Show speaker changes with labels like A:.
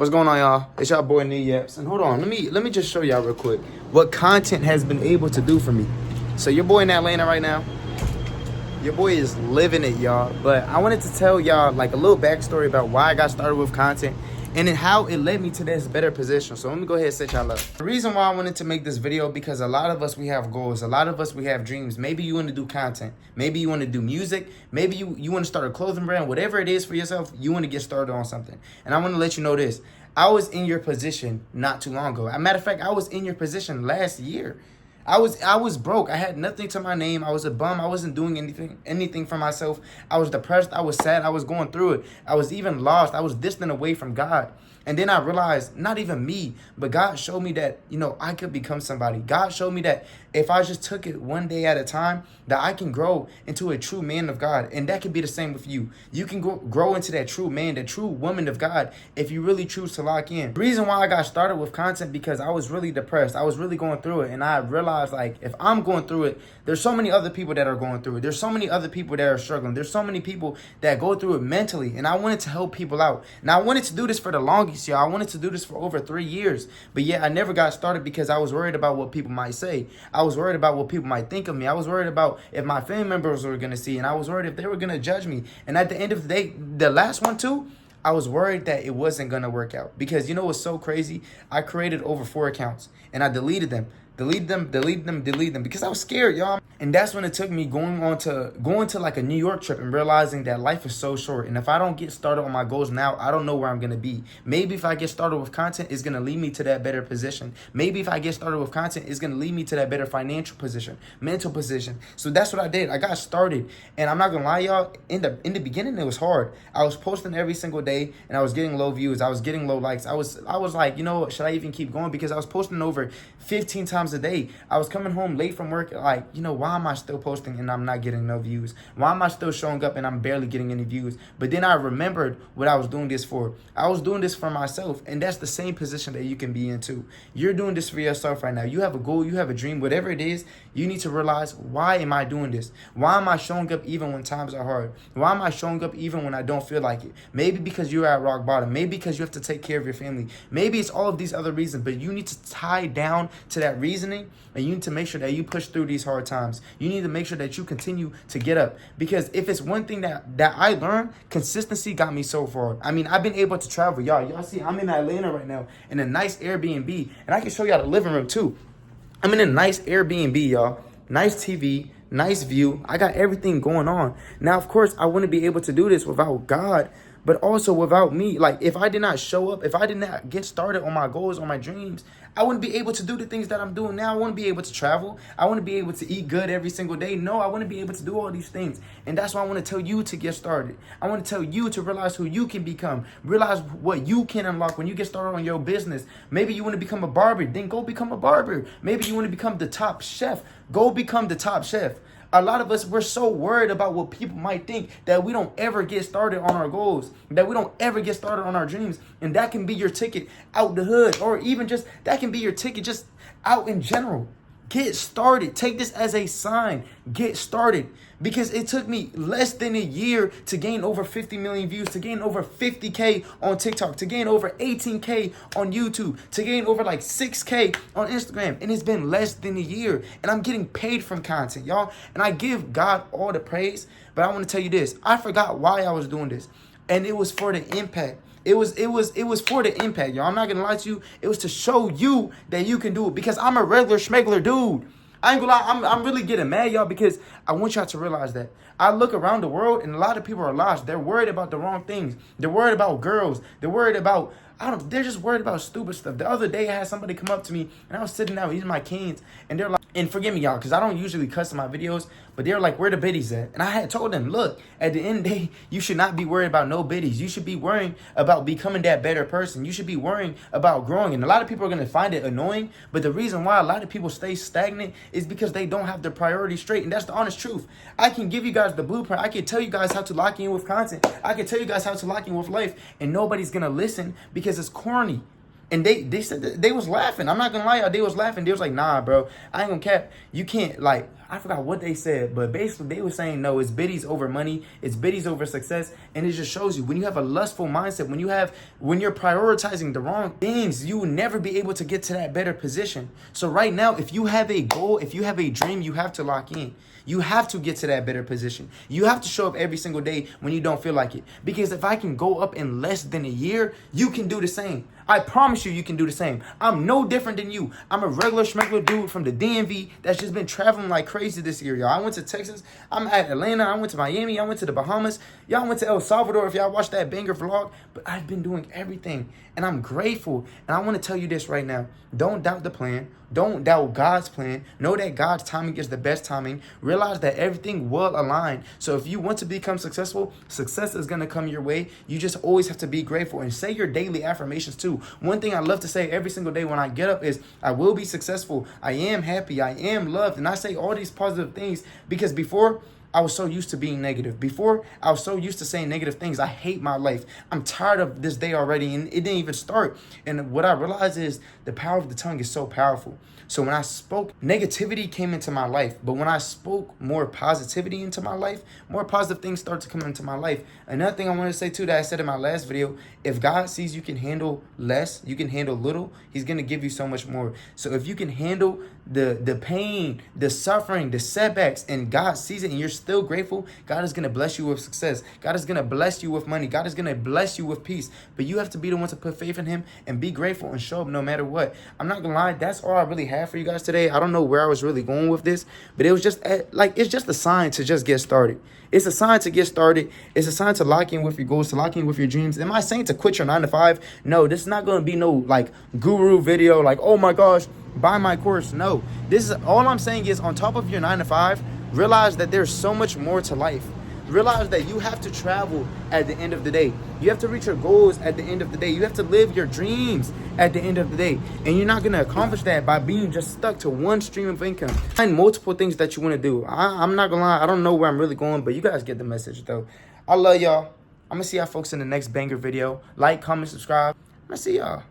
A: What's going on, y'all? It's y'all boy Knee Yaps. And hold on, let me just show y'all real quick what content has been able to do for me. So your boy in Atlanta right now. Your boy is living it, y'all. But I wanted to tell y'all like a little backstory about why I got started with content and then how it led me to this better position. So let me go ahead and set y'all up. The reason why I wanted to make this video, because a lot of us, we have goals. A lot of us, we have dreams. Maybe you want to do content. Maybe you want to do music. Maybe you want to start a clothing brand. Whatever it is for yourself, you want to get started on something. And I want to let you know this. I was in your position not too long ago. As a matter of fact, I was in your position last year. I was broke. I had nothing to my name. I was a bum. I wasn't doing anything for myself. I was depressed. I was sad. I was going through it. I was even lost. I was distant away from God. And then I realized, not even me, but God showed me that, I could become somebody. God showed me that if I just took it one day at a time, that I can grow into a true man of God. And that could be the same with you. You can grow into that true man, that true woman of God, if you really choose to lock in. The reason why I got started with content, because I was really depressed. I was really going through it. And I realized, like, if I'm going through it, there's so many other people that are going through it. There's so many other people that are struggling. There's so many people that go through it mentally. And I wanted to help people out. And I wanted to do this for the longest, y'all. I wanted to do this for over 3 years. But yeah, I never got started because I was worried about what people might say. I was worried about what people might think of me. I was worried about if my family members were going to see. And I was worried if they were going to judge me. And at the end of the day, the last one too, I was worried that it wasn't going to work out. Because you know what's so crazy? I created over 4 accounts and I deleted them. Delete them because I was scared, y'all. And that's when it took me going to like a New York trip and realizing that life is so short. And if I don't get started on my goals now, I don't know where I'm going to be. Maybe if I get started with content, it's going to lead me to that better position. Maybe if I get started with content, it's going to lead me to that better financial position, mental position. So that's what I did. I got started. And I'm not going to lie, y'all, in the beginning, it was hard. I was posting every single day and I was getting low views. I was getting low likes. I was like, should I even keep going? Because I was posting over 15 times a day. I was coming home late from work, like, why am I still posting and I'm not getting no views? Why am I still showing up and I'm barely getting any views? But then I remembered what I was doing this for. I was doing this for myself, and that's the same position that you can be in too. You're doing this for yourself right now. You have a goal, you have a dream, whatever it is, you need to realize, why am I doing this? Why am I showing up even when times are hard? Why am I showing up even when I don't feel like it? Maybe because you're at rock bottom. Maybe because you have to take care of your family. Maybe it's all of these other reasons, but you need to tie down to that reasoning, and you need to make sure that you push through these hard times. You need to make sure that you continue to get up. Because if it's one thing that I learned, consistency got me so far. I mean, I've been able to travel. Y'all see, I'm in Atlanta right now in a nice Airbnb. And I can show y'all the living room too. I'm in a nice Airbnb, y'all. Nice TV, nice view. I got everything going on. Now, of course, I wouldn't be able to do this without God, but also without me. Like, if I did not show up, if I did not get started on my goals, on my dreams, I wouldn't be able to do the things that I'm doing now. I wouldn't be able to travel. I wouldn't be able to eat good every single day. No, I wouldn't be able to do all these things. And that's why I want to tell you to get started. I want to tell you to realize who you can become. Realize what you can unlock when you get started on your business. Maybe you want to become a barber, then go become a barber. Maybe you want to become the top chef. Go become the top chef. A lot of us, we're so worried about what people might think that we don't ever get started on our goals, that we don't ever get started on our dreams. And that can be your ticket out the hood, or even just that can be your ticket just out in general. Get started. Take this as a sign. Get started. Because it took me less than a year to gain over 50 million views, to gain over 50K on TikTok, to gain over 18K on YouTube, to gain over like 6K on Instagram. And it's been less than a year. And I'm getting paid from content, y'all. And I give God all the praise. But I want to tell you this. I forgot why I was doing this. And it was for the impact. It was for the impact, y'all. I'm not gonna lie to you. It was to show you that you can do it, because I'm a regular schmegler dude. I ain't gonna lie, I'm really getting mad, y'all, because I want y'all to realize that. I look around the world and a lot of people are lost. They're worried about the wrong things. They're worried about girls. They're worried about, they're just worried about stupid stuff. The other day I had somebody come up to me and I was sitting down eating my canes and they're like, and forgive me, y'all, because I don't usually cuss in my videos, but they're like, where the biddies at? And I had told them, look, at the end of the day, you should not be worried about no biddies. You should be worrying about becoming that better person. You should be worrying about growing. And a lot of people are going to find it annoying, but the reason why a lot of people stay stagnant is because they don't have their priorities straight. And that's the honest truth. I can give you guys the blueprint. I can tell you guys how to lock in with content. I can tell you guys how to lock in with life, and nobody's going to listen because it's corny. And they said that they was laughing. I'm not gonna lie, y'all. They was laughing. They was like, nah, bro, I ain't gonna cap. You can't, like, I forgot what they said, but basically they were saying, no, it's biddies over money, it's biddies over success. And it just shows you, when you have a lustful mindset, when you're prioritizing the wrong things, you will never be able to get to that better position. So right now, if you have a goal, if you have a dream, you have to lock in. You have to get to that better position. You have to show up every single day when you don't feel like it. Because if I can go up in less than a year, you can do the same. I promise you can do the same. I'm no different than you. I'm a regular schmegular dude from the DMV that's just been traveling like crazy this year, y'all. I went to Texas. I'm at Atlanta. I went to Miami. I went to the Bahamas. Y'all went to El Salvador if y'all watched that banger vlog. But I've been doing everything. And I'm grateful. And I want to tell you this right now. Don't doubt the plan. Don't doubt God's plan. Know that God's timing is the best timing. Realize that everything will align. So if you want to become successful, success is going to come your way. You just always have to be grateful and say your daily affirmations too. One thing I love to say every single day when I get up is, I will be successful. I am happy. I am loved. And I say all these positive things because before, I was so used to being negative. Before, I was so used to saying negative things. I hate my life. I'm tired of this day already, and it didn't even start. And what I realized is the power of the tongue is so powerful. So when I spoke, negativity came into my life. But when I spoke more positivity into my life, more positive things start to come into my life. Another thing I want to say too that I said in my last video, if God sees you can handle less, you can handle little, he's going to give you so much more. So if you can handle the pain, the suffering, the setbacks, and God sees it and you're still grateful, God is going to bless you with success. God is going to bless you with money. God is going to bless you with peace. But you have to be the one to put faith in him and be grateful and show up no matter what. I'm not going to lie. That's all I really have for you guys today. I don't know where I was really going with this, but it was just it's just a sign to just get started. It's a sign to get started. It's a sign to lock in with your goals, to lock in with your dreams. Am I saying to quit your 9 to 5? No, this is not going to be no like guru video like, oh my gosh, buy my course. No, this is all I'm saying is, on top of your 9 to 5, realize that there's so much more to life. Realize that you have to travel at the end of the day. You have to reach your goals at the end of the day. You have to live your dreams at the end of the day. And you're not going to accomplish that by being just stuck to one stream of income. Find multiple things that you want to do. I'm not going to lie. I don't know where I'm really going, but you guys get the message though. I love y'all. I'm going to see y'all folks in the next banger video. Like, comment, subscribe. I'm going to see y'all.